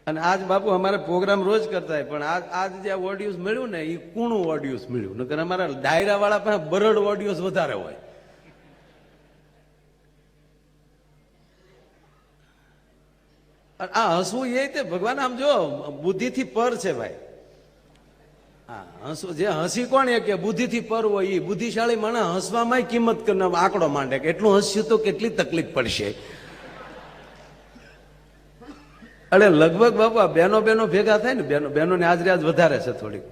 અને આજ બાપુ અમારે પ્રોગ્રામ રોજ કરતા હોય, પણ આજ જે ઓડિયોસ મળ્યું ને એ કૂણું ઓડિયોસ મળ્યું, નકર અમારા ડાયરા વાળા પાસે બરડ ઓડિયોસ વધારે હોય. આ હસવું એ તે ભગવાન આમ જો બુદ્ધિથી પર છે ભાઈ. હા, હસવું જે હસી કોણ એ કે બુદ્ધિથી પર હોય એ બુદ્ધિશાળી માણસ હસવામાં કિંમત કરીને આંકડો માંડે કે એટલું હસ્યું તો કેટલી તકલીફ પડશે. અરે લગભગ બાપા બહેનો ભેગા થાય ને, બહેનો ને હાજરી આજ વધારે છે થોડીક.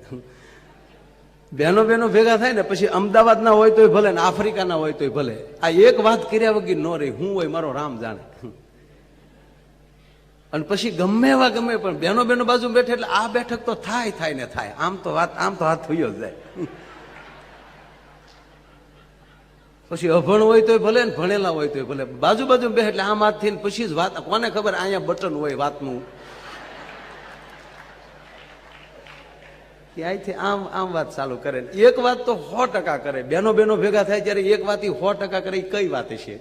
બહેનો ભેગા થાય ને પછી અમદાવાદ ના હોય તોય ભલે ને આફ્રિકા ના હોય તોય ભલે, આ એક વાત કર્યા વગર ન રહી. હું હોય મારો રામ જાણે. અને પછી ગમે એવા ગમે પણ બહેનો બાજુ બેઠે એટલે આ બેઠક તો થાય ને થાય. આમ તો હાથ થયો જ જાય. પછી અભણ હોય તોય ભલે ને ભણેલા હોય તોય ભલે, બાજુ બેઠે એટલે આમ હાથ થઈને પછી જ વાત. કોને ખબર અહીંયા બટન હોય વાતનું, ત્યાંથી આમ વાત ચાલુ કરે. એક વાત તો 100% કરે. બહેનો ભેગા થાય ત્યારે એક વાત 100% કરે. કઈ વાત છે?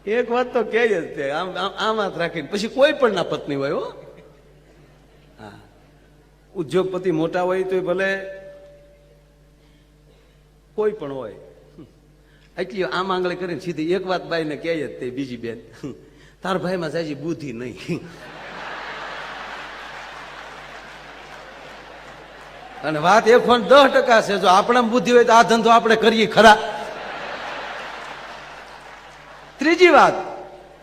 એક વાત તો કે જ તે આમ હાથ રાખીને પછી કોઈ પણ ના પત્ની હોય. હો હા, ઉદ્યોગપતિ મોટા હોય તો ભલે, કોઈ પણ હોય, એટલી આમ આંગળી કરીને સીધી એક વાત બાઈને કહે જ તે બીજી બેન, તાર ભાઈમાં સાજી બુદ્ધિ નહીં. અને વાત 110% છે. જો આપણા બુદ્ધિ હોય તો આ ધંધો આપણે કરીએ ખરા. ત્રીજી વાત,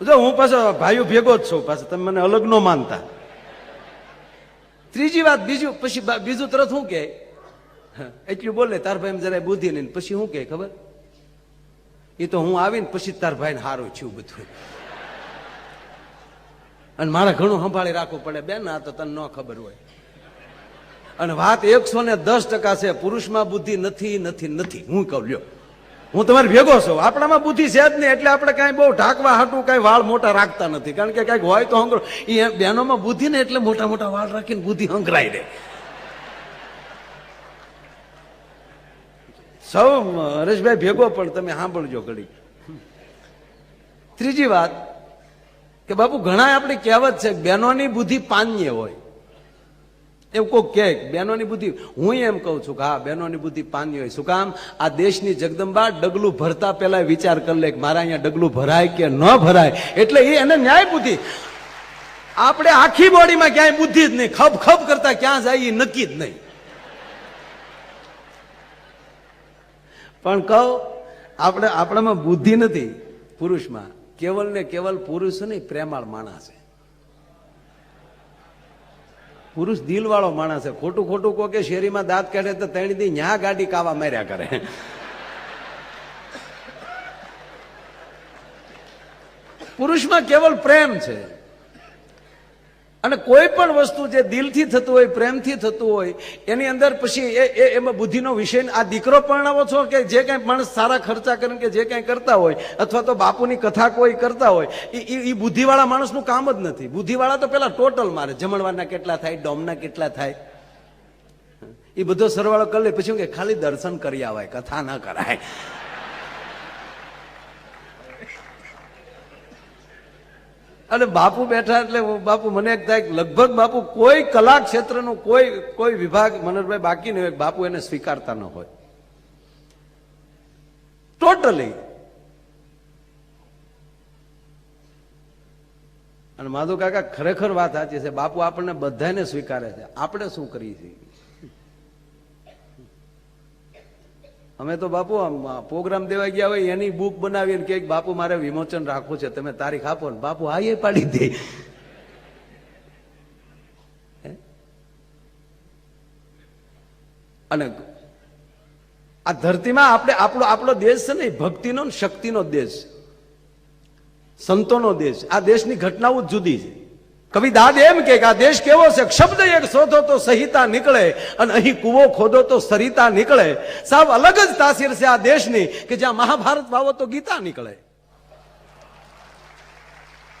જો હું પાછો ભાઈઓ ભેગો જ છું, પાછો તમે મને અલગ ન માનતા. ત્રીજી વાત બીજું તરત શું કે એટલું બોલે તાર ભાઈ જરા બુદ્ધિ નહીં. પછી શું કે ખબર? એ તો હું આવીને પછી તાર ભાઈ ને હારું છું બધું, અને મારે ઘણું સંભાળી રાખવું પડે. બેન આ તો તને ન ખબર હોય. અને વાત 110% છે. પુરુષમાં બુદ્ધિ નથી. હું કહું લ્યો, હું તમારી ભેગો છું. આપણામાં બુદ્ધિ છે જ નહીં, એટલે આપણે કઈ બહુ ઢાંકવા હાટું કઈ વાળ મોટા રાખતા નથી. કારણ કે કઈક હોય તો હંગરો. એ બહેનોમાં બુદ્ધિ ને એટલે મોટા વાળ રાખીને બુદ્ધિ હંગરાઈ દે. સૌ હરેશભાઈ ભેગો પણ તમે સાંભળજો ઘડી. ત્રીજી વાત કે બાપુ ઘણા આપણી કહેવત છે બહેનોની બુદ્ધિ પાન્ય હોય. એવું કોઈ કે બહેનોની બુદ્ધિ, હું એમ કઉ છું કે હા, બહેનોની બુદ્ધિ પાની હોય. શું કામ? આ દેશની જગદંબા ડગલું ભરતા પહેલા વિચાર કરી લે કે મારા અહીંયા ડગલું ભરાય કે ન ભરાય. એટલે એને ન્યાય બુદ્ધિ. આપણે આખી બોડીમાં ક્યાંય બુદ્ધિ જ નહીં, ખપ કરતા ક્યાં જાય એ નક્કી જ નહીં. પણ કહું આપણામાં બુદ્ધિ નથી પુરુષમાં. કેવલ ને કેવલ પુરુષ નહીં, પ્રેમાળ માણસ છે. પુરુષ દિલ વાળો માણસ છે. ખોટું કો કે શેરીમાં દાંત કાઢે તો ત્રણ દી ન્યા ગાડી કાવા માર્યા કરે. પુરુષમાં કેવલ પ્રેમ છે. અને કોઈ પણ વસ્તુ જે દિલથી થતું હોય, પ્રેમથી થતું હોય, એની અંદર પછી એમાં બુદ્ધિનો વિષય. આ દીકરો પરણાવો છો કે જે કઈ માણસ સારા ખર્ચા કરીને કે જે કઈ કરતા હોય, અથવા તો બાપુની કથા કોઈ કરતા હોય, એ બુદ્ધિવાળા માણસનું કામ જ નથી. બુદ્ધિવાળા તો પેલા ટોટલ મારે જમણવારના કેટલા થાય, ડોમના કેટલા થાય, એ બધો સરવાળો કરી લે. પછી કે ખાલી દર્શન કરી આવાય, કથા ના કરાય. અને બાપુ બેઠા એટલે બાપુ મને એક થાય લગભગ બાપુ કોઈ કલા ક્ષેત્રનું કોઈ વિભાગ મનોહરભાઈ બાકી નહીં હોય બાપુ એને સ્વીકારતા ન હોય ટોટલી. અને માધુ કાકા ખરેખર વાત સાચી છે. બાપુ આપણને બધાને સ્વીકારે છે. આપણે શું કરીએ છીએ? અમે તો બાપુ પ્રોગ્રામ દેવા ગયા હોય એની બુક બનાવીને કે બાપુ મારે વિમોચન રાખવું છે, તમે તારીખ આપો ને. બાપુ હા એ પાડી દે. અને આ ધરતીમાં આપણો દેશ છે ને ભક્તિનો શક્તિનો દેશ, સંતોનો દેશ. આ દેશની ઘટનાઓ જ જુદી છે. કવિ દાદ એમ કે આ દેશ કેવો છે, શબ્દ એક શોધો તો સહિતા નીકળે, અને અહીં કુવો ખોદો તો સરિતા નીકળે. સાવ અલગ જ તાસીર છે આ દેશની કે જ્યાં મહાભારત વાવો તો ગીતા નીકળે.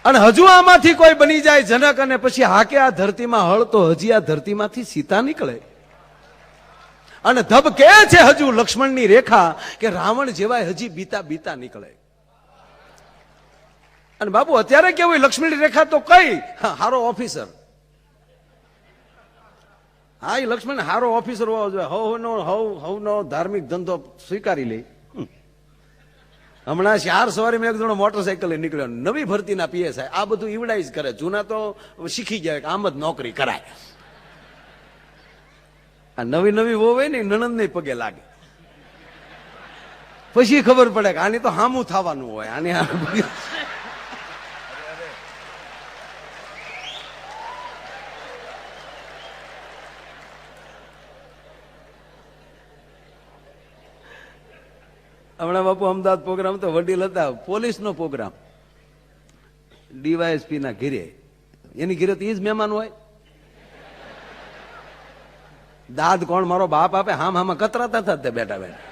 અને હજુ આમાંથી કોઈ બની જાય જનક અને પછી હાકે આ ધરતીમાં હળ તો હજી આ ધરતીમાંથી સીતા નીકળે. અને ધબ કે છે હજુ લક્ષ્મણની રેખા કે રાવણ જેવાય હજી બીતા નીકળે. અને બાપુ અત્યારે કેવું લક્ષ્મણ રેખા તો કઈ હારો ઓફિસર. હા, એ લક્ષ્મણ હારો ઓફિસર હોવો જોઈએ. હવનો ધાર્મિક ધંધો સ્વીકારી લે. હમણાં 4 સવારે એક જણો મોટરસાયકલ નીકળ્યો, નવી ભરતીના પીએસઆઈ. આ બધું ઈવડાઈ જ કરે. જૂના તો શીખી જાય કે આમ જ નોકરી કરાય. આ નવી નવી વહુ હોય ને નણંદ ને પગે લાગે, પછી ખબર પડે કે આની તો હામું થવાનું હોય. આની હમણાં બાપુ અમદાવાદ પ્રોગ્રામ તો વડીલ હતા, પોલીસનો પ્રોગ્રામ, ડીવાયએસપી ના ઘીરે. એની ઘીરે તો એ જ મહેમાન હોય. દાદ કોણ મારો બાપ આપે, હામાં કતરાતા હતા તે બેઠા બેઠા.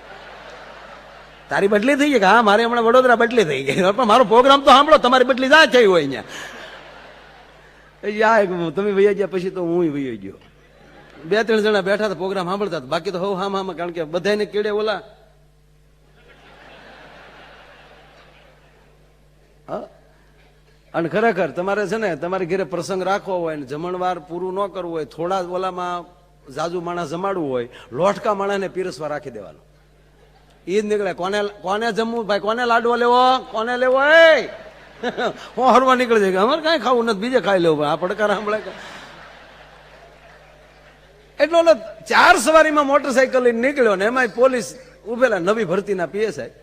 તારી બદલી થઈ ગઈ કે હા મારે હમણાં વડોદરા બદલી થઈ ગઈ, પણ મારો પ્રોગ્રામ તો સાંભળો, તમારી બદલી ના થઈ હોય અહીંયા. તમે વૈયા ગયા પછી તો હું વૈયો ગયો. 2-3 જણા બેઠા હતા પ્રોગ્રામ સાંભળતા, બાકી તો હવ હામાં, કારણ કે બધાને કેડે ઓલા. અને ખરેખર તમારે છે ને તમારે ઘરે પ્રસંગ રાખવો હોય ને જમણવાર પૂરું ન કરવું હોય, થોડા ઓલામાં જાજુ માણસ જમાડવું હોય, લોટકા માણસને પીરસવા રાખી દેવાનું. એ જ નીકળે. કોને જમવું ભાઈ, કોને લાડવો લેવો, કોને લેવો, હું હરવા નીકળી જાય. અમારે કઈ ખાવું નથી, બીજે ખાઈ લેવું. આ પડકાર સાંભળે. એટલે 4 સવારીમાં મોટરસાયકલ લઈને નીકળ્યો ને એમાં પોલીસ ઉભેલા, નવી ભરતીના પીએસઆઈ.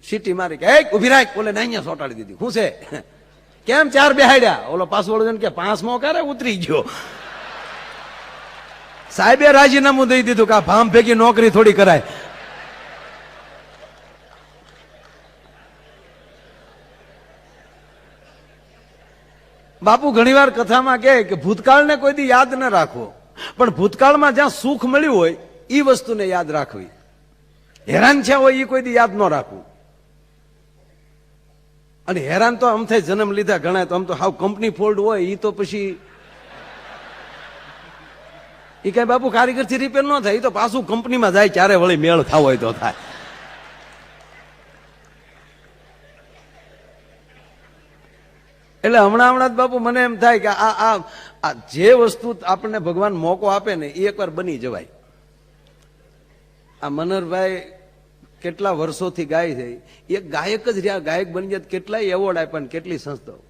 સીટી મારી કે ઉભી રાખ, ઓલે અહીંયા સોટાડી દીધી. શું છે, કેમ 4 બેહાડ્યા? ઓલો પાસવર્ડ કે 5મો ક્યારે ઉતરી ગયો. સાહેબે રાજીનામું દઈ દીધું કે આ ભામ ભેગી નોકરી થોડી કરાય. બાપુ ઘણીવાર કથામાં કહે કે ભૂતકાળને કોઈ દી યાદ ન રાખવો, પણ ભૂતકાળમાં જ્યાં સુખ મળ્યું હોય એ વસ્તુને યાદ રાખવી. હેરાન થયા હોય એ કોઈ દી યાદ ન રાખવું. અને હેરાન તો આમ થઈ જન્મ લીધા ઘણા તો આમ તો હાવ કંપની ફોલ્ડ હોય, એ તો પછી એ કઈ બાપુ કારીગર થી રિપેર ન થાય, એ તો પાછું કંપનીમાં જાય ક્યારે વળી મેળ ખાવ હોય તો થાય. એટલે હમણાં જ બાપુ મને એમ થાય કે આ જે વસ્તુ આપણને ભગવાન મોકો આપે ને એ એકવાર બની જવાય. આ મનહરભાઈ કેટલા વર્ષોથી ગાય છે, એક ગાયક જ રહ્યા, ગાયક બની જાય કેટલાય એવોર્ડ આપ્યા ને કેટલી સંસ્થાઓ.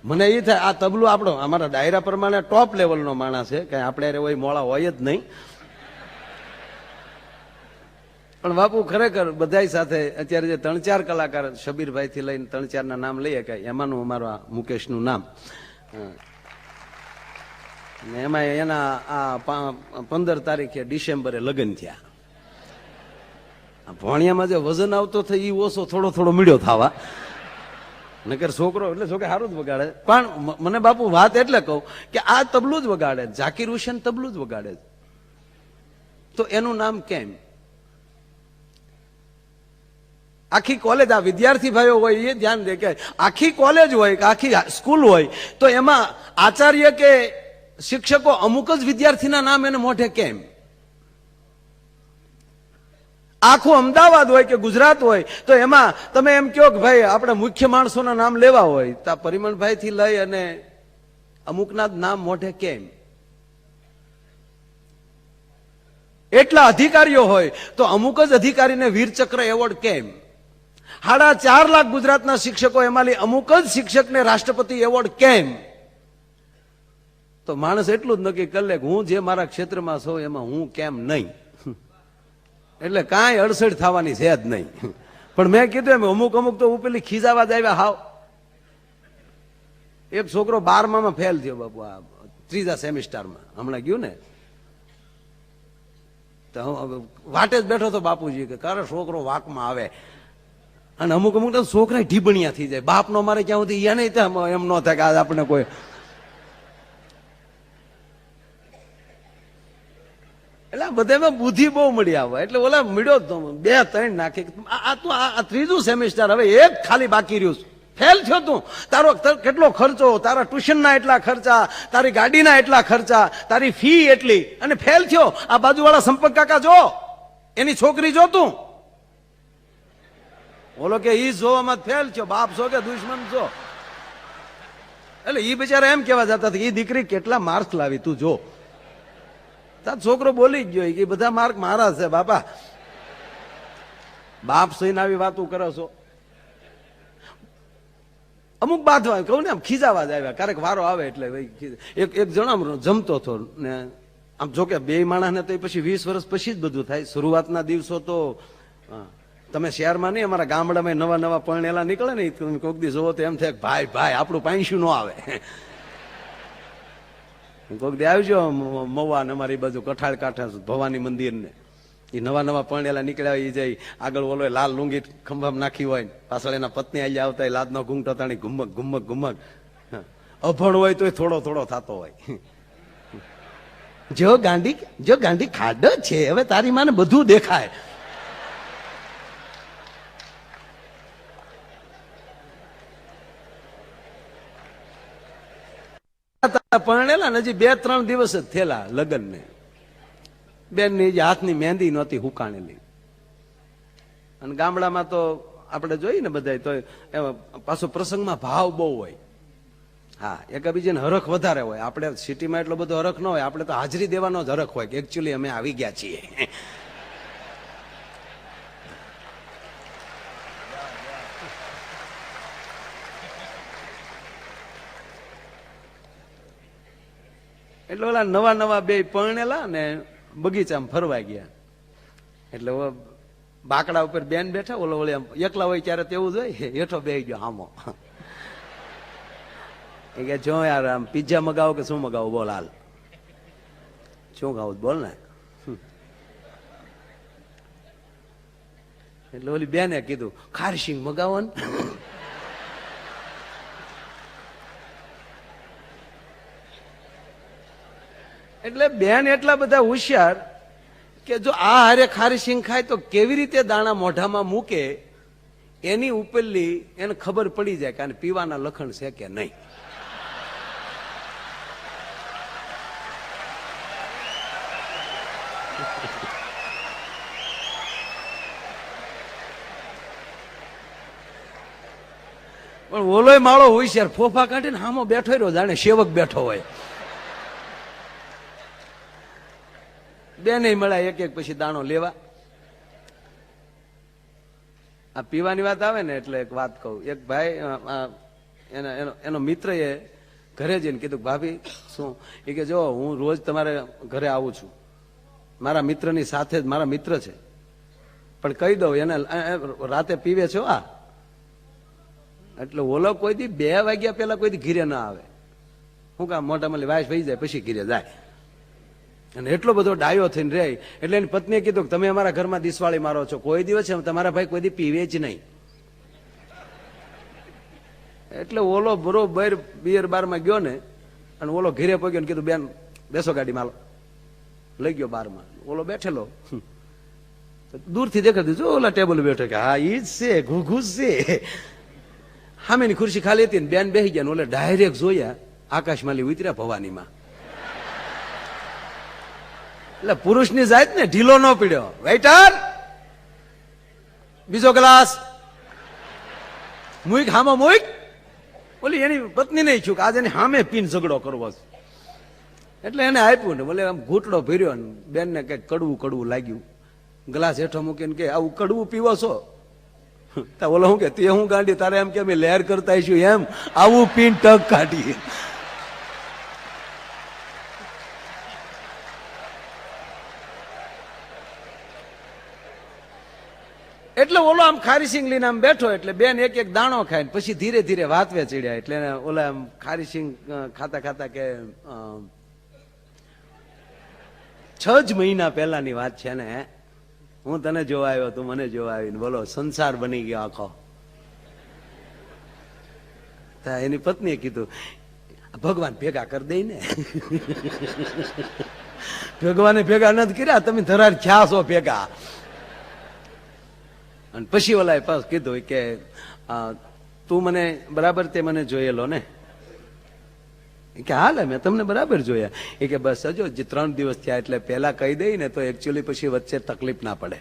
મને એ થાય આ તબલું આપણો અમારા ડાયરા પ્રમાણે ટોપ લેવલનો માણસ છે, કઈ આપણે હોય મોળા હોય જ નહીં. પણ બાપુ ખરેખર બધા સાથે અત્યારે જે 3-4 કલાકાર શબીરભાઈ થી લઈને 3-4 ના નામ લઈએ કે એમાંનું અમારું આ મુકેશનું નામ, એમાં એના આ 15 તારીખે ડિસેમ્બરે લગ્ન થયા. ભણિયામાં જે વજન આવતો થાય એ ઓછો થોડો મળ્યો થવા, નકર છોકરો એટલે છોકરા સારું જ વગાડે. પણ મને બાપુ વાત એટલે કહું કે આ તબલું જ વગાડે, ઝાકીર હુસેન તબલું જ વગાડે, તો એનું નામ કેમ? આખી કોલેજ, આ વિદ્યાર્થી ભાઈઓ હોય એ ધ્યાન દે કે આખી કોલેજ હોય કે આખી સ્કૂલ હોય તો એમાં આચાર્ય કે શિક્ષકો અમુક જ વિદ્યાર્થીના નામ એને મોઢે કેમ? આખું અમદાવાદ હોય કે ગુજરાત હોય તો એમાં તમે એમ કહો કે ભાઈ આપણે મુખ્ય માણસોના નામ લેવા હોય તો પરિમલભાઈ થી લઈ અને અમુકના જ નામ મોઢે કેમ? એટલા અધિકારીઓ હોય તો અમુક જ અધિકારીને વીરચક્ર એવોર્ડ કેમ? 4.5 લાખ ગુજરાતના શિક્ષકો એમાંથી અમુક જ શિક્ષકને રાષ્ટ્રપતિ એવોર્ડ કેમ? તો માણસ એટલું જ નક્કી કરી લે કે હું જે મારા ક્ષેત્રમાં છું એમાં હું કેમ નહીં, એટલે કાંઈ અડસડ થવાની છે જ નહીં. પણ મેં કીધું એમ અમુક તો ઉપેલી ખીજાવા જ આવ્યા. હાવ એક છોકરો 12માં ફેલ થયો બાપુ, આ 3જા સેમિસ્ટરમાં હમણાં ગયું ને, તો વાટે જ બેઠો હતો બાપુજી કે કરે છોકરો વાકમાં આવે. અને અમુક તો છોકરા ઢીબણિયા થઈ જાય. બાપનો મારે ક્યાં સુધી એને એમ ન થાય કે આજ આપણે કોઈ એટલે બધામાં બુદ્ધિ બહુ મળી આવે. એટલે ઓલા મળ્યો 2-3 નાખી. આ 3જું સેમિસ્ટર હવે એક ખાલી બાકી રહ્યું. ફેલ થયો તું, તારો કેટલો ખર્ચો, તારા ટ્યુશનના એટલા ખર્ચા, તારી ગાડીના એટલા ખર્ચા, તારી ફી એટલી, અને ફેલ થયો. આ બાજુવાળા સંપર્ક કાકા જો, એની છોકરી જો તું, ઓલો કે ઈ જોવામાં ફેલ છો, બાપ છો કે દુશ્મન છો. એટલે ઈ બિચારા એમ કેવા જતા હતા, ઈ દીકરી કેટલા માર્ક લાવી તું જો. તાર છોકરો બોલી જ ગયો કે બધા માર્ક મારા છે બાપા. બાપ સહીને આવી વાતું કરો છો. અમુક બાંધવા કહું ને આમ ખીજાવા જ આવ્યા, ક્યારેક વારો આવે એટલે એક જણા જમતો હતો ને આમ જોકે બે માણસને તો પછી 20 વર્ષ પછી જ બધું થાય. શરૂઆતના દિવસો તો તમે શહેરમાં નહીં, અમારા ગામડામાં નવા નવા પરણેલા નીકળે ને, તમે કોઈક દી જોવો તો એમ થાય ભાઈ ભાઈ આપણું પાંચું ન આવે. કોઈક દી આવજો મવા ને અમારી બાજુ કઠાળ કાંઠા ભવાની મંદિર ને, એ નવા નવા પરણેલા નીકળ્યા એ જાય આગળ ઓલો લાલ લુંગી ખંભામાં નાખી હોય, પાછળ એના પત્ની આવી આવતા લાદનો ઘૂંઘટો તાણી ઘુમક ઘુમક ઘુમક. અભણ હોય તો થોડો થોડો થતો હોય. જો ગાંડી ખાડો છે, હવે તારી માને બધું દેખાય. પરણેલા ને હજી 2-3 દિવસ જ થયેલા લગ્ન ને, બેન ની હાથની મહેંદી નહોતી હુકાણેલી. અને ગામડામાં તો આપણે જોઈએ ને બધા, તો પાછો પ્રસંગમાં ભાવ બહુ હોય. હા, એકબીજાને હરખ વધારે હોય. આપણે સિટીમાં એટલો બધો હરખ ન હોય, આપણે તો હાજરી દેવાનો જ હરખ હોય કે એકચ્યુઅલી અમે આવી ગયા છીએ. એટલે ઓલા નવા નવા બે પરણેલા ને બગીચામાં ફરવા ગયા. એટલે બાકડા ઉપર બેન બેઠા, ઓલો ઓલે એકલા હોય ત્યારે તેવું જ હોય, હેઠો બેસી ગયો હામો. એ કે જો યાર આમ પિઝા મગાવો કે શું મગાવો, બોલ હાલ શું ખાવું બોલ ને. એટલે ઓલી બેને કીધું ખારશીંગ મગાવો ને. એટલે બેન એટલા બધા હોશિયાર કે જો આ હારે ખારી સિંગ ખાય તો કેવી રીતે દાણા મોઢામાં મૂકે, એની ઉપરલી એને ખબર પડી જાય કે પીવાના લખણ છે કે નહીં. પણ ઓલોય માળો હોશિયાર, ફોફા કાઢીને હામો બેઠો રહ્યો જાણે સેવક બેઠો હોય. બેને મળ્યા એક એક પછી દાણો લેવા. આ પીવાની વાત આવે ને એટલે એક વાત કહું. એક ભાઈ એનો મિત્ર એ ઘરે જઈને કીધું ભાભી શું, એ કે જો હું રોજ તમારે ઘરે આવું છું, મારા મિત્રની સાથે જ, મારા મિત્ર છે પણ કહી દઉં એને રાતે પીવે છો આ. એટલે ઓલો કોઈ દી 2 વાગ્યા પેલા કોઈ દી ઘીરે ના આવે. શું કામ મોઢામાં વાસ વહી જાય પછી ઘીરે જાય. અને એટલો બધો ડાયો થઈને રહે. એટલે એની પત્નીએ કીધું કે તમે અમારા ઘરમાં દિસવાળી મારો છો, કોઈ દિવસ તમારા ભાઈ કોઈ દી પીવે જ નહીં. એટલે ઓલો બરોબર બિયર બારમાં ગયો ને, અને ઓલો ઘીરે પગ્યો ને કીધું બેન બેસો ગાડીમાં, લઈ ગયો બારમાં. ઓલો બેઠેલો દૂરથી દેખાતું જો ઓલા ટેબલ બેઠો કે હા ઈ જ છે, ઘૂઘૂસ છે. સામેની ખુરશી ખાલી હતી ને બેન બેસી ગયા. ઓલે ડાયરેક્ટ જોયા આકાશમાં ઉતર્યા ભવાનીમાં. એટલે પુરુષની જાત ને ઢીલો ન પીડ્યો. વેઇટર બીજો ગ્લાસ મુઈક હામો મુઈક. બોલી એની પત્ની નહીં છું કે આજે હામે પીન ઝઘડો કરવો છે. એટલે એને આપ્યું ને બોલે આમ ઘૂંટડો ભર્યો ને બેન ને કઈક કડવું કડવું લાગ્યું. ગ્લાસ હેઠો મૂકીને કે આવું કડવું પીવો છો? ઓલો શું કે તે હું ગાંડી તારે એમ કે અમે લહેર કરતા છું એમ આવું પીન ટક કાઢી. એટલે ઓલો આમ ખારી સિંગ લઈને આમ બેઠો. એટલે બેન એક એક દાણો ખાય પછી ધીરે ધીરે વાતવે ચડ્યા. એટલે ઓલા આમ ખારી સિંગ ખાતા ખાતા કે 6 જ મહિના પહેલાની વાત છે ને, હું તને જોવા આવ્યો, તું મને જોવા આવીને બોલો સંસાર બની ગયો આખો. એની પત્નીએ કીધું ભગવાન ભેગા કરી દઈ ને. ભગવાને ભેગા નથી કર્યા, તમે ધરાર ખ્યા છો ભેગા. અને પછી ઓલા પાસ કીધું કે તું મને બરાબર તે મને જોયેલો ને? કે હાલે મેં તમને બરાબર જોયા. એ કે બસ હજો જે 3 દિવસ થયા એટલે પેલા કહી દઈ ને તો એકચ્યુઅલી પછી વચ્ચે તકલીફ ના પડે.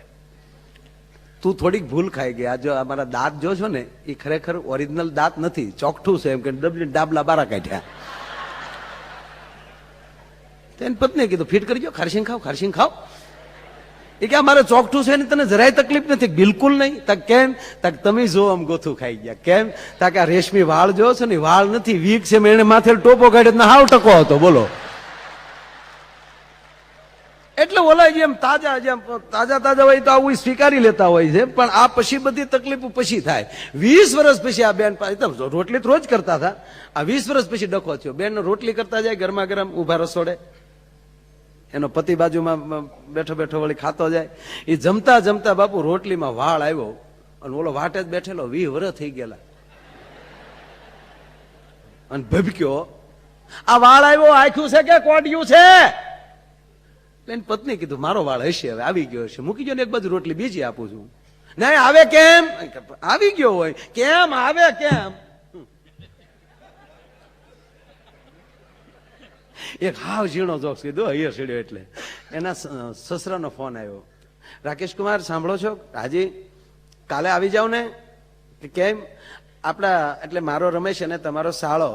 તું થોડીક ભૂલ ખાઈ ગઈ. આ જો અમારા દાંત જો છો ને એ ખરેખર ઓરિજિનલ દાંત નથી, ચોકઠું છે, એમ કે ડાબલા બારા કાઢ્યા. તેની પત્નીએ કીધું ફિટ કરજો, ખારશીંગ ખાવ, ખારશીંગ ખાવ. એ કે મારે ચોકઠું છે ને તને જરાય તકલીફ નથી? બિલકુલ નહીં. તક કેમ? તક તમે જો આમ ગોથું ખાઈ ગયા. કેમ? તાકે આ રેશમી વાળ જો છે ને વાળ નથી, વીક છે. મેં એને માથે ટોપો કાઢ્યો હાવ ટકો હતો. બોલો. એટલે ઓલા જેમ તાજા હોય તો આવું સ્વીકારી લેતા હોય છે, પણ આ પછી બધી તકલીફ પછી થાય. 20 વર્ષ પછી આ બેન રોટલી તો રોજ કરતા હતા, આ 20 વર્ષ પછી ડખો થયો. બેન રોટલી કરતા જાય ગરમા ગરમ ઉભા રસોડે, એનો પતિ બાજુમાં બેઠો બેઠો વળી ખાતો જાય. એ જમતા જમતા બાપુ રોટલીમાં વાળ આવ્યો અને ઓલો વાટે જ બેઠેલો 20 વર્ષ થઈ ગયેલા અને ભભક્યો, આ વાળ આવ્યો આખ્યું છે કે કોડ્યું છે? એની પત્ની કીધું મારો વાળ હશે, હવે આવી ગયો હશે, મૂકી ગયો ને એક બાજુ રોટલી બીજી આપું છું. નહીં આવે કેમ? આવી ગયો હોય કેમ આવે કેમ? એક હાવ ઝીણો જોક્સ કીધું હૈયર સીડ્યો. એટલે એના સસરાનો ફોન આવ્યો, રાકેશ કુમાર સાંભળો છો હાજી, કાલે આવી જાવ ને. કેમ? આપડા એટલે મારો રમેશ અને તમારો સાળો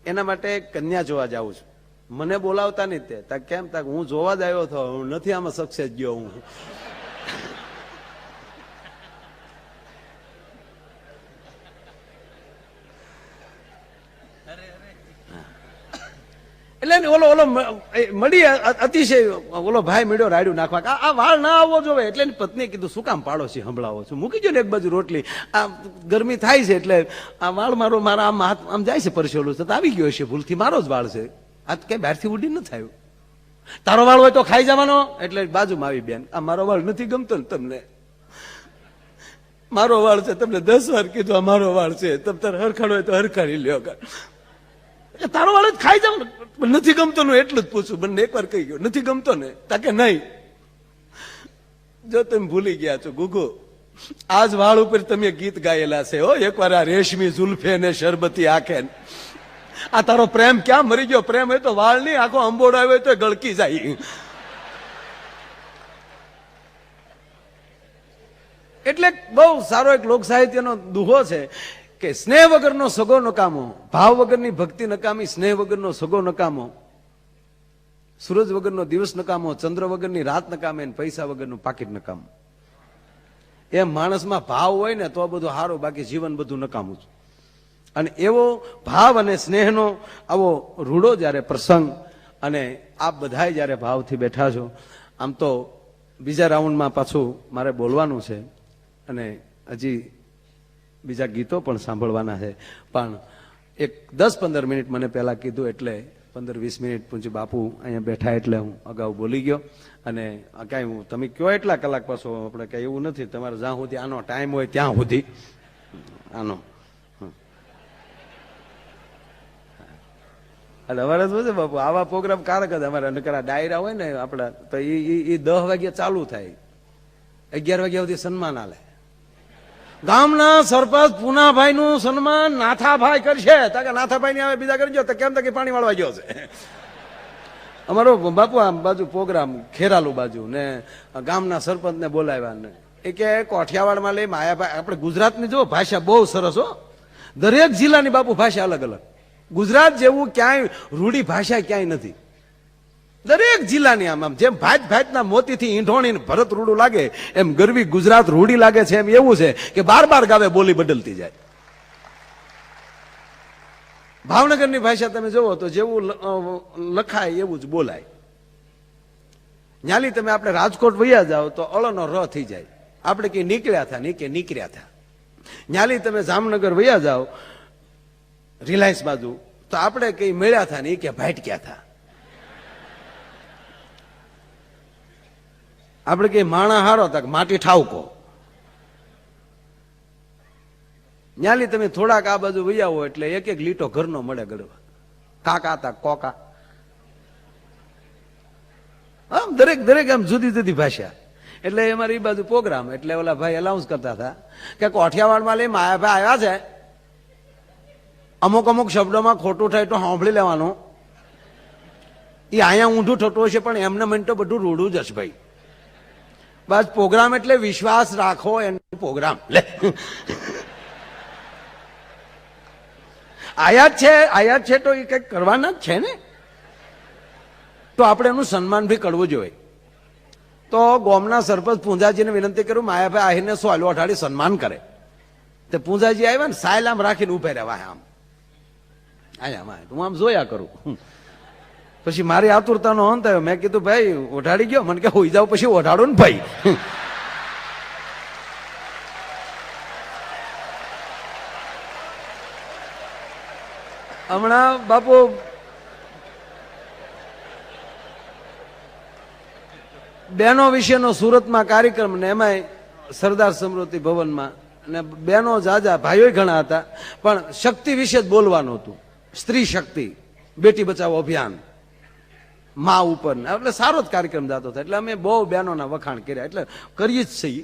એના માટે કન્યા જોવા જાઉં છું. મને બોલાવતા નહીં તે. તા કેમ? તા હું જોવા જ આવ્યો હતો, હું નથી આમાં સક્સેસ ગયો હું. એટલે ઓલો મળી અતિશય ઓલો ભાઈ મળ્યો રાડ્યું નાખવા, આ વાળ ના આવવો જોવે. એટલે એની પત્નીએ કીધું શું કામ પાડોશી સંભળાવો છો, મૂકી જો ને એક બાજુ રોટલી. આ ગરમી થાય છે એટલે આ વાળ મારા આમ હાથ આમ જાય છે પરસેલું છે, તો આવી ગયો છે ભૂલથી, મારો જ વાળ છે. આ કઈ બહારથી ઉડી ન થયું. તારો વાળ હોય તો ખાઈ જવાનો. એટલે બાજુમાં આવી બેન, આ મારો વાળ નથી ગમતો ને તમને? મારો વાળ છે, તમને 10 વાર કીધું આ મારો વાળ છે, તમે તારે હરખાડો હોય તો હરખાડી લ્યો. તારો વાળ જ ખાઈ જાવ. નથી ગમતો ને એટલું જ પૂછું. બંને એકવાર કહી ગયો નથી ગમતો ને? તાકે નહીં. જો તમે ભૂલી ગયા છો ગુગુ, આજ વાળ ઉપર તમે ગીત ગાયેલા છે હો. એકવાર આ રેશમી જુલ્ફે ને શરબતી આંખે. આ તારો પ્રેમ ક્યાં મરી ગયો? પ્રેમ હોય તો વાળ નહીં, આખો અંબોડો આવ્યો તો ગળકી જાય. એટલે બહુ સારો એક લોક સાહિત્યનો દુહો છે કે સ્નેહ વગરનો સગો નકામો, ભાવ વગરની ભક્તિ નકામી, સ્નેહ વગરનો સગો નકામો, સૂરજ વગરનો દિવસ નકામો, ચંદ્ર વગરની રાત નકામે, પૈસા વગરનું પાકીટ નકામું. એમ માણસમાં ભાવ હોય ને તો બધું સારું, બાકી જીવન બધું નકામું છે. અને એવો ભાવ અને સ્નેહનો આવો રૂડો જયારે પ્રસંગ, અને આપ બધા જયારે ભાવથી બેઠા છો. આમ તો બીજા રાઉન્ડમાં પાછું મારે બોલવાનું છે અને હજી બીજા ગીતો પણ સાંભળવાના છે, પણ એક 10-15 મિનિટ મને પહેલા કીધું એટલે 15-20 મિનિટ પૂંજી બાપુ અહીંયા બેઠા એટલે હું અગાઉ બોલી ગયો. અને કાંઈ હું તમે કયો એટલા કલાક પાછો આપણે કઈ એવું નથી, તમારે જ્યાં સુધી આનો ટાઈમ હોય ત્યાં સુધી આનો. એટલે અમારે શું છે બાપુ, આવા પ્રોગ્રામ કારક જ અમારે નકર ડાયરા હોય ને આપડા તો એ 10 વાગે ચાલુ થાય, 11 વાગ્યા સુધી સન્માન આલે. ગામના સરપંચ પુનાભાઈ નું સન્માન નાથાભાઈ કરશે. તાકે નાથાભાઈ ની આવે બીજા કરજો. તો કેમ કે પાણી વાળવા ગયો છે અમારો બાપુ. આમ બાજુ પ્રોગ્રામ ખેરાલુ બાજુ ને ગામના સરપંચ ને બોલાવ્યા ને એ કે કોઠિયાવાડમાં લઈ માયાભાઈ. આપણે ગુજરાતની જો ભાષા બહુ સરસ હો, દરેક જિલ્લાની બાપુ ભાષા અલગ અલગ. ગુજરાત જેવું ક્યાંય રૂઢી ભાષા ક્યાંય નથી. દરેક જિલ્લાની આમ જેમ ભાતના મોતીથી ઈંઢોણી ભરત રૂડું લાગે એમ ગરવી ગુજરાત રૂડી લાગે છે. એમ એવું છે કે 12 ગાવે બોલી બદલતી જાય. ભાવનગરની ભાષા તમે જોવો તો જેવું લખાય એવું જ બોલાય. ન્યાલી તમે આપણે રાજકોટ વયા જાઓ તો અળનો ર થઈ જાય. આપણે કઈ નીકળ્યા હતા નહીં કે નીકળ્યા હતા. ન્યાલી તમે જામનગર વયા જાઓ રિલાયન્સ બાજુ તો આપણે કઈ મળ્યા હતા નહીં કે ભાટક્યા હતા. આપણે કઈ માણા હારો હતા માટી ઠાવકો. ન્યાલી તમે થોડાક આ બાજુ વયા હો એટલે એક એક લીટો ઘરનો મળે ગળવા. કાકા હતા કોકા. આમ દરેક આમ જુદી જુદી ભાષા. એટલે અમારી બાજુ પ્રોગ્રામ એટલે ઓલા ભાઈ અલાઉન્સ કરતા હતા કે કોઠિયાવાડમાં લઈ માયાભાઈ આવ્યા છે, અમુક શબ્દોમાં ખોટું થાય તો સાંભળી લેવાનું. એ અહીંયા ઊંધું થતું હશે પણ એમને મને તો બધું રૂડું જ હશે ભાઈ. બસ પ્રોગ્રામ એટલે વિશ્વાસ રાખો એનો પ્રોગ્રામ. લે આયાત છે તો એ કંઈક કરવાના જ છે ને, તો આપણે એનું સન્માન ભી કરવું જોઈએ. તો ગોમના સરપંચ પૂંજાજીને વિનંતી કરું, માયાભાઈ આહીને સોયલો અઠાડી સન્માન કરે. તે પૂંજાજી આવ્યા ને સાયલ આમ રાખીને ઉભે રહેવા, આમ હું આમ જોયા કરું. પછી મારી આતુરતાનો અંત આવ્યો. મેં કીધું ભાઈ ઓઢાડી ગયો? મને કે હોઈ જાવ પછી ઓઢાડો ને ભાઈ. હમણાં બાપુ બહેનો વિશેનો સુરતમાં કાર્યક્રમ, ને એમાંય સરદાર સ્મૃતિ ભવનમાં, અને બહેનો જાજા, ભાઈઓ ઘણા હતા, પણ શક્તિ વિશે જ બોલવાનું હતું. સ્ત્રી શક્તિ, બેટી બચાવો અભિયાન, મા ઉપર, એટલે સારો જ કાર્યક્રમ જતો હતો. એટલે અમે બહુ બહેનોના વખાણ કર્યા. એટલે કરીએ જ છીએ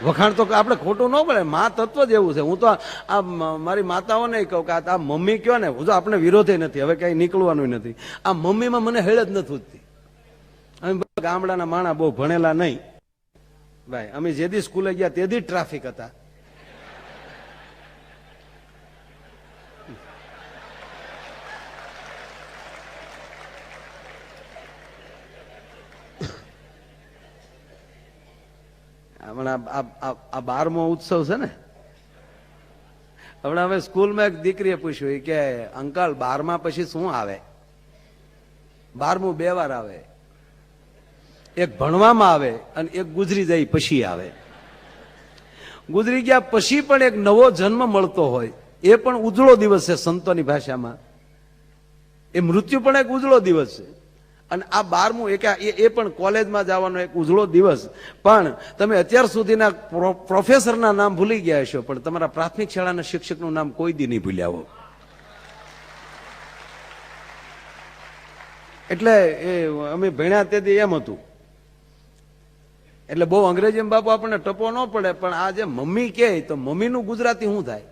વખાણ, તો આપણે ખોટું ન પડે. મા તત્વ જ એવું છે. હું તો આ મારી માતાઓને કહું કે આ મમ્મી કયો ને, હું તો આપણે વિરોધે નથી, હવે કઈ નીકળવાનું નથી. આ મમ્મીમાં મને હેળ જ નથી ઉઠતી. અમે ગામડાના માણા બહુ ભણેલા નહીં ભાઈ. અમે જેદી સ્કૂલે ગયા તેથી ટ્રાફિક હતા. હમણાં આ 12મો ઉત્સવ છે ને, હમણાં હવે સ્કૂલમાં એક દીકરીએ પૂછ્યું કે અંકલ 12મા પછી શું આવે? 12મું 2 વાર આવે, એક ભણવામાં આવે અને એક ગુજરી જાય પછી આવે. ગુજરી ગયા પછી પણ એક નવો જન્મ મળતો હોય, એ પણ ઉજળો દિવસ છે સંતોની ભાષામાં. એ મૃત્યુ પણ એક ઉજળો દિવસ છે. અને આ 12મું એ પણ કોલેજમાં જવાનો એક ઉજળો દિવસ. પણ તમે અત્યાર સુધીના પ્રોફેસરના નામ ભૂલી ગયા છો, પણ તમારા પ્રાથમિક શાળાના શિક્ષકનું નામ કોઈ દી નહીં ભૂલ્યા હો. એટલે એ અમે ભણ્યા તેથી એમ હતું. એટલે બહુ અંગ્રેજીમાં બાપુ આપણને ટપો ન પડે, પણ આ જે મમ્મી કહે તો મમ્મીનું ગુજરાતી શું થાય?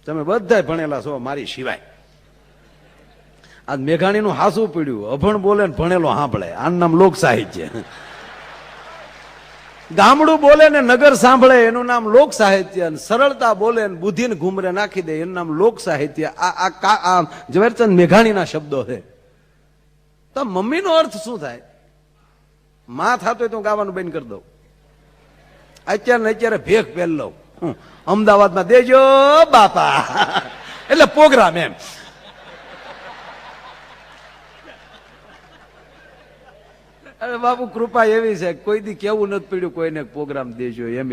તમે બધા ભણેલા છો મારી સિવાય. આ મેઘાણીનું હાસું પીડ્યું, અભણ બોલે ને ભણેલો સાંભળે, આનું નામ લોક સાહિત્ય. ગામડું બોલે ને નગર સાંભળે એનું નામ લોક સાહિત્ય. સરળતા બોલે ને બુદ્ધિને ઘુમરે નાખી દે એનું નામ લોક સાહિત્ય. આ ઝવેરચંદ મેઘાણીના શબ્દો છે. તો મમ્મીનો અર્થ શું થાય? માં થતો હોય તો ગાવાનું બંધ કરી દઉં. અત્યારે ભેખ પહેર લઉં, અમદાવાદમાં દેજો બાપા, એટલે પ્રોગ્રામ એમ. અરે બાપુ કૃપા એવી છે, કોઈ દી કેવું નથી પડ્યું કોઈને પ્રોગ્રામ દેજો એમ.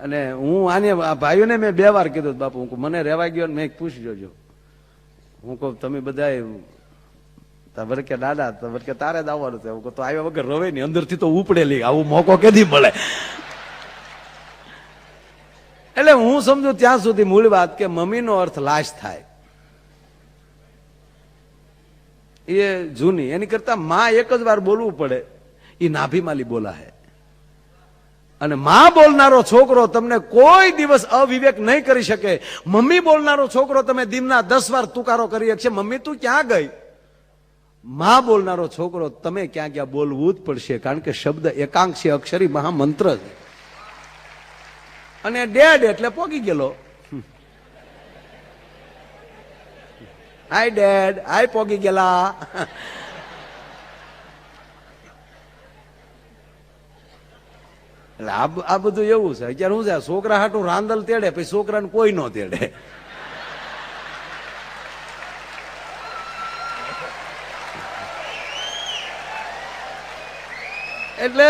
અને હું આને ભાઈઓને મેં 2 વાર કીધું બાપુ, હું મને રહેવા ગયો ને મેં પૂછી જોજો. હું કહું તમે બધા કે દાદા કે તારે જ આવવાનું છે. તો આવ્યા વગર રવે નહીં, અંદરથી તો ઉપડેલી, આવું મોકો કેદી મળે? એટલે હું સમજુ ત્યાં સુધી મૂળ વાત કે મમ્મીનો અર્થ લાશ થાય એ જૂની. એની કરતા માં એક જ વાર બોલવું પડે, એ નાભીમાલી બોલા હે. અને માં બોલનારો છોકરો તમને કોઈ દિવસ અવિવેક નહીં કરી શકે. મમ્મી બોલનારો છોકરો તમે દિનના 10 વાર તુકારો કરી શકશે, મમ્મી તું ક્યાં ગઈ? માં બોલનારો છોકરો તમે ક્યાં ક્યાં બોલવું જ પડશે, કારણ કે શબ્દ એકાંક્ષી અક્ષરી મહામંત્ર છે. અને ડેડ એટલે પોગી ગયેલો. હાય ડેડ, હાય પોગી ગયેલા. એટલે આ બધું એવું છે. અત્યારે શું છે, છોકરા હાટું રાંદલ તેડે, પછી છોકરાને કોઈ નો તેડે. એટલે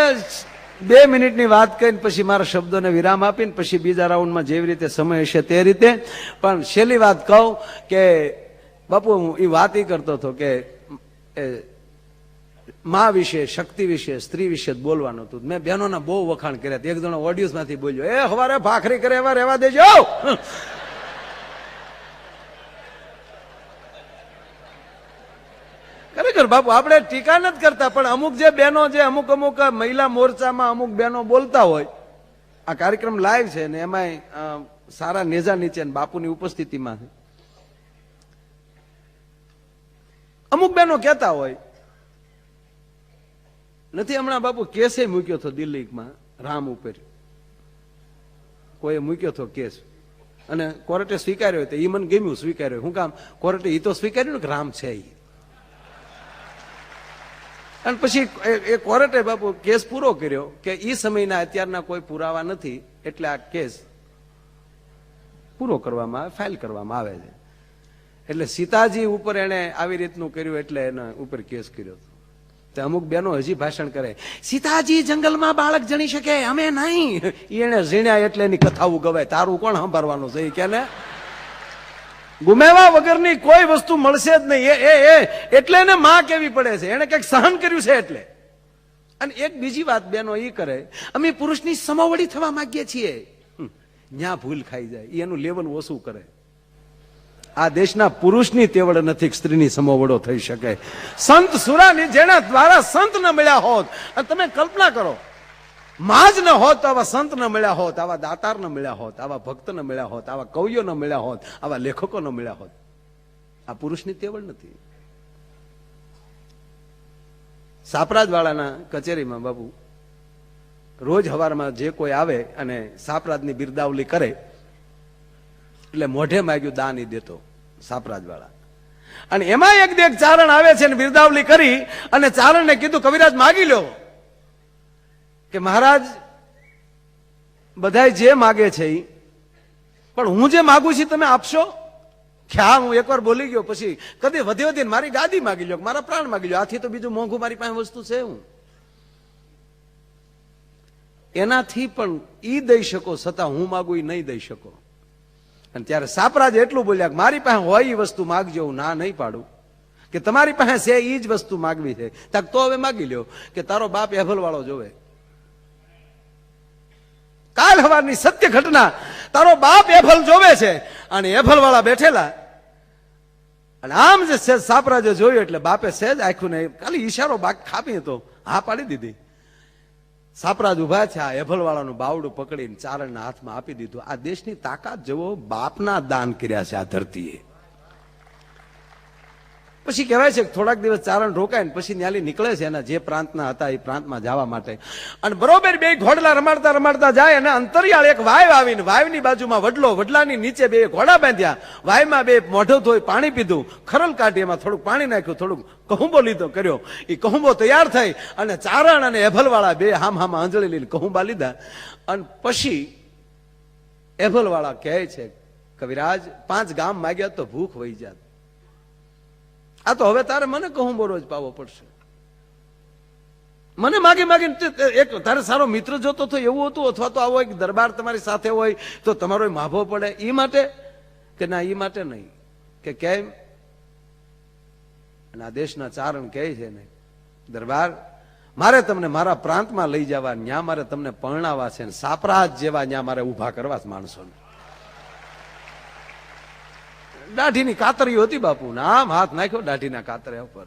2 મિનિટની વાત કરીને પછી મારા શબ્દોને વિરામ આપીને પછી બીજા રાઉન્ડમાં જેવી રીતે સમય હશે તે રીતે. પણ છેલ્લી વાત કહું કે બાપુ એ વાત એ કરતો હતો કે માં વિશે, શક્તિ વિશે, સ્ત્રી વિશે બોલવાનું હતું. મેં બહેનોના બહુ વખાણ કર્યા. એક જણો ઓડિયોઝ માંથી બોલ્યો, એ હવારે ભાખરી કરે એવા રહેવા દેજો. ખરેખર બાપુ આપણે ટીકા નથી કરતા, પણ અમુક જે બહેનો, જે અમુક મહિલા મોરચામાં અમુક બહેનો બોલતા હોય, આ કાર્યક્રમ લાઈવ છે ને એમાંય સારા નેજા નીચે બાપુની ઉપસ્થિતિમાં અમુક બહેનો કહેતા હોય નથી, હમણાં બાપુ કેસે મૂક્યો હતો દિલ્હીમાં રામ ઉપર, કોઈ મૂક્યો હતો કેસ અને કોર્ટે સ્વીકાર્યો, તો એ મને ગમ્યું, સ્વીકાર્યો. શું કામ કોર્ટે એ તો સ્વીકાર્યું ને કે રામ છે એ. અને પછી એ કોર્ટે બાપુ કેસ પૂરો કર્યો કે એ સમયના અત્યારના કોઈ પુરાવા નથી, એટલે આ કેસ પૂરો કરવામાં આવે, ફાઇલ કરવામાં આવે છે. એટલે સીતાજી ઉપર એને આવી રીતનું કર્યું એટલે એના ઉપર કેસ કર્યો. તો અમુક બહેનો હજી ભાષણ કરે, સીતાજી જંગલમાં બાળક જણી શકે, અમે નહીં. એને ઝીણ્યા એટલે એની કથાઓ ગવાય, તારું કોણ સાંભળવાનું છે કે ને? ગુમેવા વગરની કોઈ વસ્તુ મળશે જ નહીં. એટલે એને માં કેવી પડે છે, એને કંઈક સહન કર્યું છે એટલે. અને એક બીજી વાત બહેનો એ કરે, અમે પુરુષની સમોવડી થવા માંગીએ છીએ, ન્યા ભૂલ ખાઈ જાય, એનું લેવલ ઓછું કરે. આ દેશના પુરુષની તેવડ નથી સ્ત્રીની સમોવડો થઈ શકે. સંત સુરાની જેના દ્વારા સંત ન મળ્યા હોત, અને તમે કલ્પના કરો, માં જ ન હોત તો આવા સંત ન મળ્યા હોત, આવા દાતાર ન મળ્યા હોત, આવા ભક્ત ન મળ્યા હોત, આવા કવિઓ ન મળ્યા હોત, આવા લેખકો ન મળ્યા હોત. આ પુરુષની તેવડ નથી. સાપરાજ વાળાના કચેરીમાં બાબુ રોજ હવારમાં જે કોઈ આવે અને સાપરાજની બિરદાવલી કરે એટલે મોઢે માગ્યું દાન ઈ દેતો સાપરાજ વાળા. અને એમાં એક દેખ ચારણ આવે છે ને બિરદાવલી કરી અને ચારણને કીધું કવિરાજ માગી લો કે મહારાજ બધા જે માગે છે ઈ, પણ હું જે માગું છું તમે આપશો? ખ્યા હું એકવાર બોલી ગયો, પછી કદી વધી વધીને મારી ગાદી માગી લો, મારા પ્રાણ માગી લો, આથી તો બીજું મોંઘું મારી પાસે વસ્તુ છે હું. એનાથી પણ ઈ દઈ શકો, છતાં હું માગું ઈ નહીં દઈ શકો. અને ત્યારે સાપરાજ એટલું બોલ્યા કે મારી પાસે હોય એ વસ્તુ માગજો, હું ના નહીં પાડું. કે તમારી પાસે છે એ જ વસ્તુ માગવી છે, તો હવે માગી લ્યો કે તારો બાપ એભલ વાળો જોવે. કાલ સવારની સત્ય ઘટના, તારો બાપ એભલ જોવે છે અને એભલ વાળા બેઠેલા. અને આમ જે સેજ સાપરાજે જોયું એટલે બાપે સેજ આખ્યું ને ખાલી ઈશારો બાક ખાપી તો હા પાડી દીધી. સાપરાજ ઉભા છે, આ એભલ વાળાનું બાવડું પકડીને ચારણના હાથમાં આપી દીધું. આ દેશની તાકાત જુઓ, બાપના દાન કર્યા છે આ ધરતીએ. પછી કહેવાય છે કે થોડાક દિવસ ચારણ રોકાય ને પછી ન્યાલી નીકળે છે એના જે પ્રાંતના હતા એ પ્રાંતમાં જવા માટે. અને બરોબર બે ઘોડલા રમાડતા રમાડતા જાય અને અંતરિયાળ એક વાવ આવીને વાવની બાજુમાં વડલો, વડલાની નીચે બે ઘોડા બાંધ્યા, વાવમાં બે મોઢું ધોઈ પાણી પીધું, ખરલ કાઢી એમાં થોડુંક પાણી નાખ્યું, થોડુંક કહુંબો લીધો કર્યો. એ કહુંબો તૈયાર થઈ અને ચારણ અને એભલવાળા બે હામ આંજળી લઈને કહુંબા લીધા. અને પછી એભલવાળા કહે છે કવિરાજ 5 ગામ માગ્યા તો ભૂખ વહી જાત, આ તો હવે તારે મને કહુંબો રોજ પાવો પડશે. મને માગી માગીને એક તારે સારો મિત્ર જોતો તો એવું હતું, અથવા તો આવો એક દરબાર તમારી સાથે હોય તો તમારો માભો પડે એ માટે? કે ના, એ માટે નહીં. કે કેમ? અને આ દેશના ચારણ કહે છે ને દરબાર મારે તમને મારા પ્રાંતમાં લઈ જવા, ન્યા મારે તમને પરણાવા છે, ને સાપરાજ જેવા ન્યા મારે ઉભા કરવા માણસોને. દાઢીની કાતરીઓ હતી બાપુ, આમ હાથ નાખ્યો દાઢીના કાતરિયા ઉપર.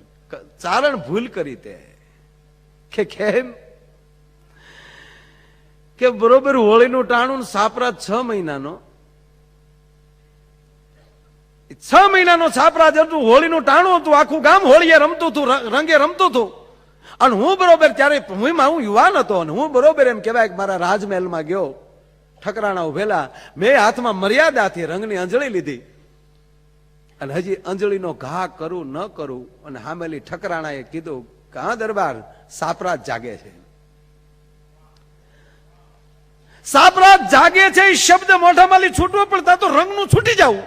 ચારણ ભૂલ કરી તે કે કેમ? કે બરોબર હોળીનું ટાણું, સાપરાજ 6 મહિનાનો, 6 મહિનાનો સાપરાજ હતું, હોળીનું ટાણું હતું, આખું ગામ હોળીએ રમતું હતું, રંગે રમતું હતું. અને હું બરોબર ત્યારે હું યુવાન હતો અને હું બરોબર એમ કહેવાય કે મારા રાજમહેલમાં ગયો, ઠકરાણા ઉભેલા, મેં હાથમાં મર્યાદાથી રંગની અંજળી લીધી. અને હજી અંજળીનો ઘા કરું ન કરું અને હામેલી ઠકરાણાએ કીધું કે હા દરબાર સાપરાજ જાગે છે. સાપરાજ જાગે છે એ શબ્દ મોઢામાંથી છૂટવો પડતા તો રંગનું છૂટી જવું.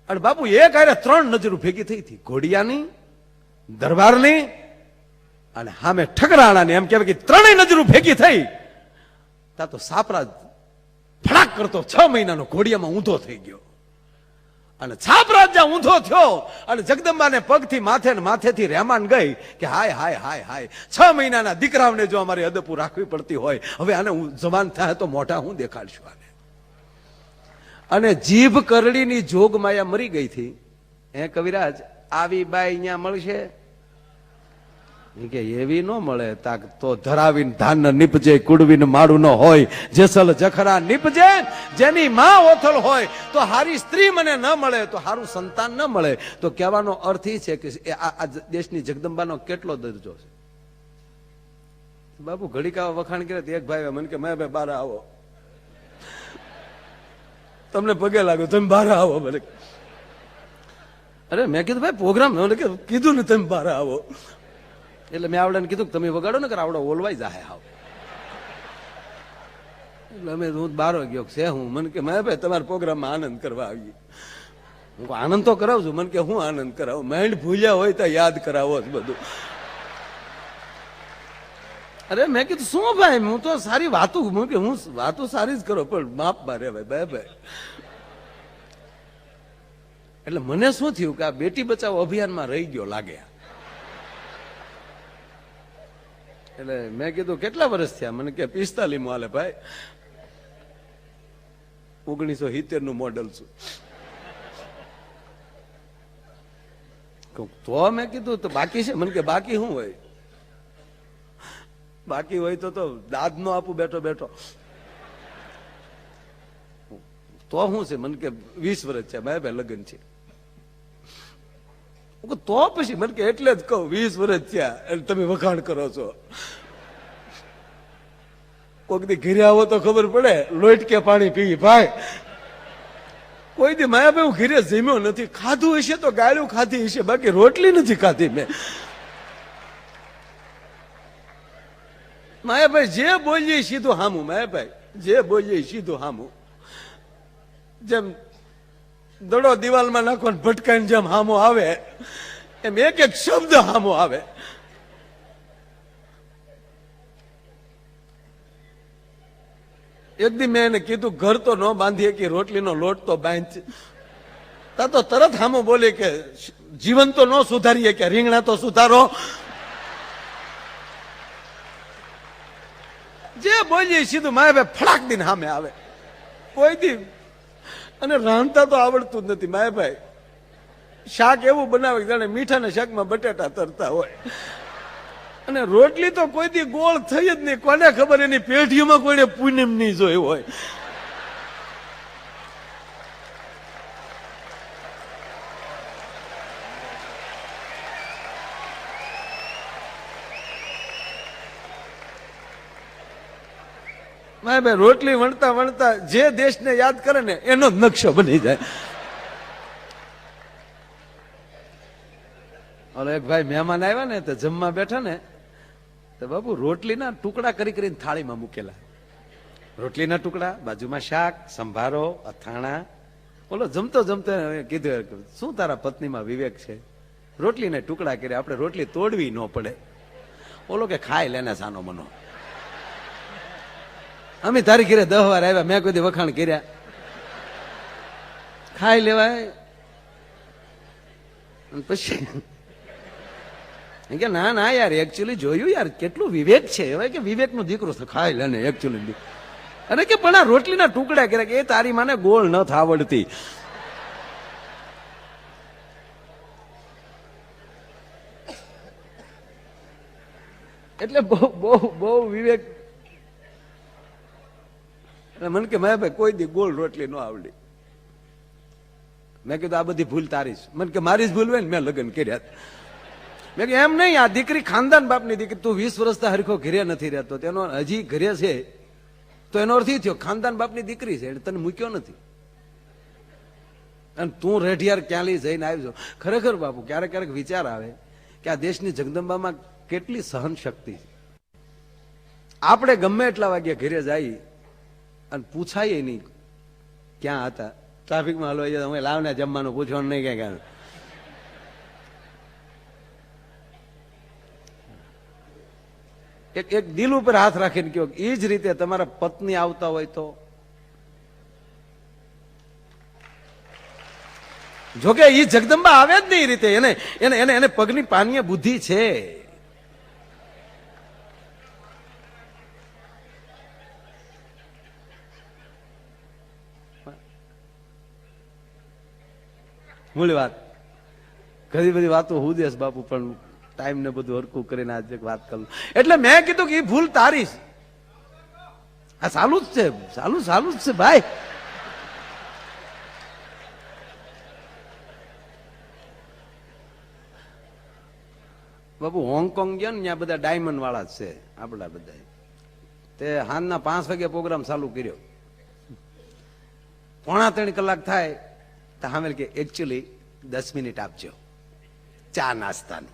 અને બાપુ એક હારે 3 નજરો ભેગી થઈ હતી, ઘોડિયાની, દરબારની અને સામે ઠકરાણાની. એમ કહેવાય કે 3 નજરો ભેગી થઈ તા તો સાપરાજ ફડાક કરતો 6 મહિનાનો ઘોડિયામાં ઊંધો થઈ ગયો. અને સાપરાજ જ્યાં ઊંધો થયો અને જગદંબાને પગથી માથે ને માથેથી રહેમાન ગઈ કે હાય હાય હાય હાય, 6 મહિનાના દીકરાઓને જો અમારી અદપુર રાખવી પડતી હોય, હવે આને જવાન થાય તો મોઢા હું દેખાડશું આને. અને જીભ કરડીની જોગ માયા મરી ગઈ હતી. હે કવિરાજ, આવી બાઈ અહીંયા મળશે? કે એવી ન મળે તાક તો ધરાવીને ધાન નીપજે કુડવીને માળું ન હોય જેસલ જખરા નીપજે જેની માં ઓથલ હોય તો હારી સ્ત્રી મને ન મળે તો હારું સંતાન ન મળે. તો કહેવાનો અર્થ એ છે કે આ દેશની જગદંબાનો કેટલો દરજ્જો છે. બાપુ ઘડીકા વખાણ કરે એક ભાઈ મને કે મેં ભાઈ બહાર આવો, તમને પગે લાગ્યો તમે બહાર આવો. મને અરે મેં કીધું ભાઈ પ્રોગ્રામ કીધું ને તમે બહાર આવો. એટલે મેં આવડાને કીધું તમે વગાડો ને કે આવડો ઓલવાઈ જાય હાવ. એટલે અમે હું બારો ગયો છે હું મને કે મેં ભાઈ તમારા પ્રોગ્રામમાં આનંદ કરવા આવી. હું આનંદ તો કરાવજો. મને કે હું આનંદ કરાવું, માઇન્ડ ભૂલ્યા હોય તો યાદ કરાવો બધું. અરે મેં કીધું શું ભાઈ હું તો સારી વાતો કે હું વાતો સારી જ કરો પણ માપ મારે ભાઈ ભાઈ. એટલે મને શું થયું કે આ બેટી બચાવો અભિયાનમાં રહી ગયો લાગે. એટલે મેં કીધું કેટલા વર્ષ થયા? મને કે 45 હાલે ભાઈ, 1970 નું મોડલ છું. તો મેં કીધું તો બાકી છે? મને કે બાકી શું હોય? બાકી હોય તો દાદ નો આપું બેઠો બેઠો. તો શું છે? મને કે 20 વર્ષ છે ભાઈ ભાઈ લગ્ન છે. તો પછી મને કે એટલે જ કહું 20 વર્ષ થયા એટલે તમે વખાણ કરો છો. કોઈક દી ઘરે આવો તો ખબર પડે લોટ કે પાણી પીવી ભાઈ. કોઈ દી માયાભાઈ હું ઘરે જમ્યો નથી. ખાધું હશે તો ગાળ્યું ખાધી હશે, બાકી રોટલી નથી ખાધી મેં. માયાભાઈ જે બોલીએ સીધું હામું. માયાભાઈ જે બોલીએ સીધું હામું. જેમ દડો દિવાલમાં નાખો ભટકાઈને જેમ હામો આવે એમ એક એક શબ્દ હામો આવે. એક દી મેં એને કીધું ઘર તો ન બાંધીએ કે રોટલીનો લોટ તો બાંધ. તા તો તરત હામો બોલે કે જીવન તો ન સુધારીએ કે રીંગણા તો સુધારો. જે બોલીએ સીધું માયાભાઈ ફડાક દીને સામે આવે. કોઈ દી અને રાંધતા તો આવડતું જ નથી માયાભાઈ. શાક એવું બનાવે જાણે મીઠાના શાકમાં બટેટા તરતા હોય. અને રોટલી તો કોઈ દી ગોળ થઈ જ નહીં. કોને ખબર એની પેઢીઓમાં કોઈને પૂનમ નહીં જોઈ હોય. માયાભાઈ રોટલી વણતા વણતા જે દેશને યાદ કરે ને એનો જ નકશો બની જાય. ઓલો એક ભાઈ મહેમાન આવ્યા ને તો જમવા બેઠા ને તો બાપુ રોટલીના ટુકડા કરી કરીને થાળીમાં મૂકેલા. રોટલીના ટુકડા, બાજુમાં શાક, સંભારો, અથાણા. ઓલો જમતો જમતો કીધું શું તારા પત્નીમાં વિવેક છે? રોટલીના ટુકડા કર્યા, આપણે રોટલી તોડવી ન પડે. ઓલો કે ખાઈ લેને સાનો મનો. અમે તારી ઘરે 10 વાર આવ્યા, મેં કોઈ વખાણ કર્યા? ખાઈ લેવાય. પછી કે ના ના યાર એકચ્યુઅલી જોયું યાર કેટલું વિવેક છે. હવે કે વિવેક નો દીકરો ખાઈ લે ને એકચ્યુઅલી. અને કે પણ આ રોટલીના ટુકડા કર્યા કે એ તારી માને ગોળ ન આવડતી. એટલે બહુ બહુ બહુ વિવેક. મને કે મેં ભાઈ કોઈ દી ગોળ રોટલી ન આવડી. મેં કીધું આ બધી ભૂલ તારી છે. મને કે મારી જ ભૂલ હોય ને મેં લગ્ન કર્યા. મેં એમ નહીં, આ દીકરી ખાનદાન બાપની દીકરી. તું 20 વર્ષથી હરખો ઘરે નથી રહેતો, તેનો હજી ઘરે છે તો એનો અર્થ એ થયો ખાનદાન બાપની દીકરી છે એટલે તને મૂક્યો નથી. અને તું રેઢિયાર ક્યાં લઈ જઈને આવ્યો. ખરેખર બાપુ ક્યારેક ક્યારેક વિચાર આવે કે આ દેશની જગદંબામાં કેટલી સહન શક્તિ છે. આપણે ગમે એટલા વાગ્યા ઘરે જઈએ અને પૂછાય નહીં ક્યાં હતા. ટ્રાફિકમાં હલવાઈ જાય, અમે લાવને જમવાનું પૂછવાનું નહીં ક્યાં. એક દિલ ઉપર હાથ રાખીને કહો એ જ રીતે તમારા પત્ની આવતા હોય તો. જોકે એ જગદંબા આવે જ નહીં રીતે. એને એને એને એને પગની પાનીય બુદ્ધિ છે. મૂળ વાત ઘણી બધી વાતો હું દેશ બાપુ પણ ટાઈમ ને બધું હરકું કરીને આજે વાત કરું. એટલે મેં કીધું કે એ ભૂલ તારી છે. આ ચાલુ જ છે, ચાલુ જ છે ભાઈ. બાબુ હોંગકોંગ ગયા ને ત્યાં બધા ડાયમંડ વાળા જ છે આપડા બધા. તે હાંજના 5 વાગે પ્રોગ્રામ ચાલુ કર્યો. 2.5 કલાક થાય તો હામેલ કે એકચ્યુઅલી 10 મિનિટ આપજો ચા નાસ્તાની.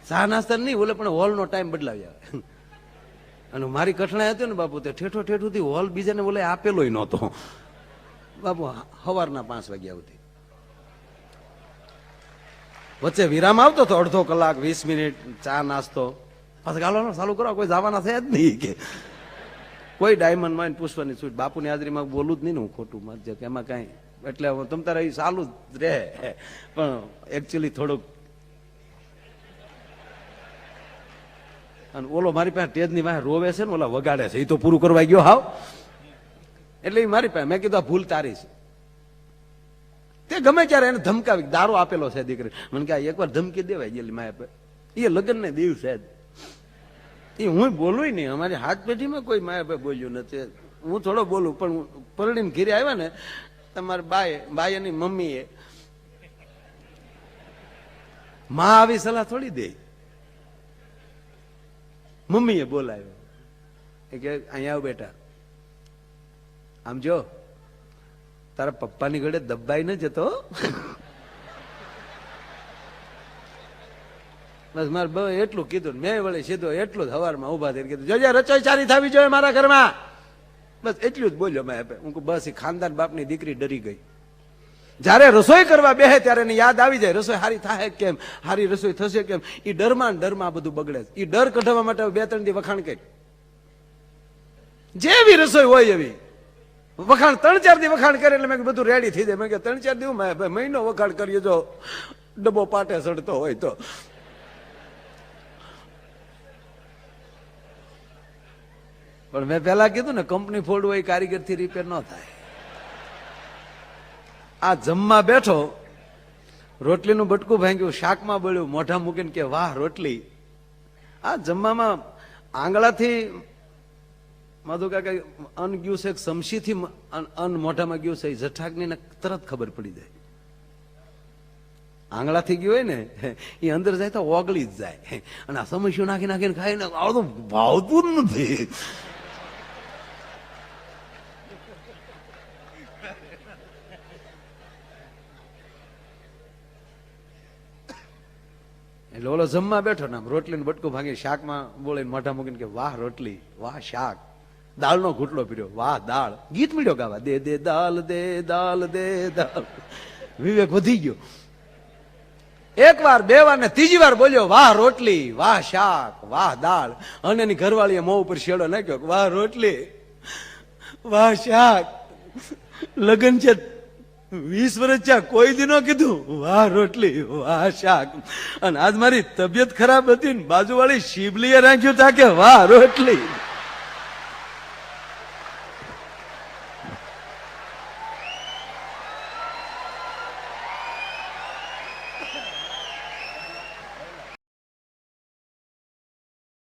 ચા નાસ્તાની નહીં, ઓલે પણ હોલ નો ટાઈમ બદલાવી આવે. અને મારી કઠણાઈ હતી ને બાપુ, તે ઠેઠું થી હોલ બીજાને બોલે આપેલો નહોતો બાપુ. સવારના 5 વાગ્યા સુધી વચ્ચે વિરામ આવતો હતો, અડધો કલાક 20 મિનિટ ચા નાસ્તો. પાછા ગાળવાનો ચાલુ કરો, કોઈ જવાના થયા જ નહીં કે કોઈ ડાયમંડ માં પુષ્પની છૂટ. બાપુની હાજરીમાં બોલું જ નહીં ને હું ખોટું માનજે કે એમાં કઈ. એટલે તમ તારે ચાલુ જ રહે, પણ એકચ્યુઅલી થોડુંક. અને ઓલો મારી પાસે ટેજની પાસે રોવે છે ને, ઓલા વગાડે છે, એ તો પૂરું કરવા ગયો હાવ. એટલે એ મારી પાસે, મેં કીધું આ ભૂલ તારી છે. તે ગમે ત્યારે એને ધમકાવી, દારૂ આપેલો છે દીકરી. મને કે એકવાર ધમકી દેવાય ગયેલી માએ. એ લગ્ન ને દિવસે એ હું બોલું નહીં, અમારી હાથ પેઢીમાં કોઈ માયા ભાઈ બોલ્યું નથી. હું થોડો બોલું, પણ પરણીને ઘીરે આવ્યા ને તમારે બાય એની મમ્મીએ માં આવી સલાહ થોડી દે. મમ્મીએ બોલાવ્યો કે અહીંયા આવ બેટા, આમ જો તારા પપ્પાની ઘડે દબાઈ ન જતો. બસ મારે એટલું કીધું. મેં વળી સીધો એટલું જ હવારમાં ઉભા થઈને કીધું, જોજે રસોઈ સારી થવી જોઈએ મારા ઘરમાં. બસ એટલું જ બોલ્યો મેં. હું બસ એ ખાનદાન બાપની દીકરી ડરી ગઈ. જયારે રસોઈ કરવા બેહે ત્યારે એને યાદ આવી જાય રસોઈ સારી થાય કેમ, સારી રસોઈ થશે કેમ. એ ડરમાં બધું બગડે. એ ડર કઢાવવા માટે 2-3 દી વખાણ કરી, જેવી રસોઈ હોય એવી વખાણ. 3-4 દી વખાણ કરે એટલે મેં બધું રેડી થઈ જાય. મેં 3-4 દી મહિનો વખાણ કરીએ જો ડબ્બો પાટે સડતો હોય તો. પણ મેં પેલા કીધું ને, કંપની ફોલ્ડ હોય કારીગર થી રિપેર ન થાય. આ જમવા બેઠો, રોટલીનું બટકું ભાંગ્યું, શાકમાં બળ્યું, મોઢા મૂકીને કે વાહ રોટલી. આ જમવામાં આંગળાથી માધુ કાકા અન્ન ગયું છે, સમસીથી અન્ન મોઢામાં ગયું છે, જઠાગ્નિને તરત ખબર પડી જાય. આંગળાથી ગયું હોય ને એ અંદર જાય તો ઓગળી જ જાય. અને આ સમસ્યું નાખીને ખાઈને આવતું ભાવતું જ નથી. એટલે ઓલો જમવા બેઠો ને રોટલીનું બટકું ભાંગી શાકમાં બોલીને મોઢા મૂકીને કે વાહ રોટલી, વાહ શાક. દાળનો ઘૂંટલો પીર્યો, વાહ દાળ. ગીત મીડ્યો ગાવા, દે દે દાલ દે દાલ દે દાલ. વિવેક વધી ગયો. 1 વાર 2 વાર ને 3જી વાર બોલ્યો વાહ રોટલી, વાહ શાક, વાહ દાળ. અને એની ઘરવાળીએ મોં ઉપર શેડો નાખ્યો, વાહ રોટલી, વાહ શાક. લગન છે 20 વર્ષ છે, કોઈ દી નો કીધું વાહ રોટલી, વાહ શાક. અને આજ મારી તબિયત ખરાબ હતી ને બાજુવાળી શિબલીએ રાખ્યું તા કે વાહ રોટલી.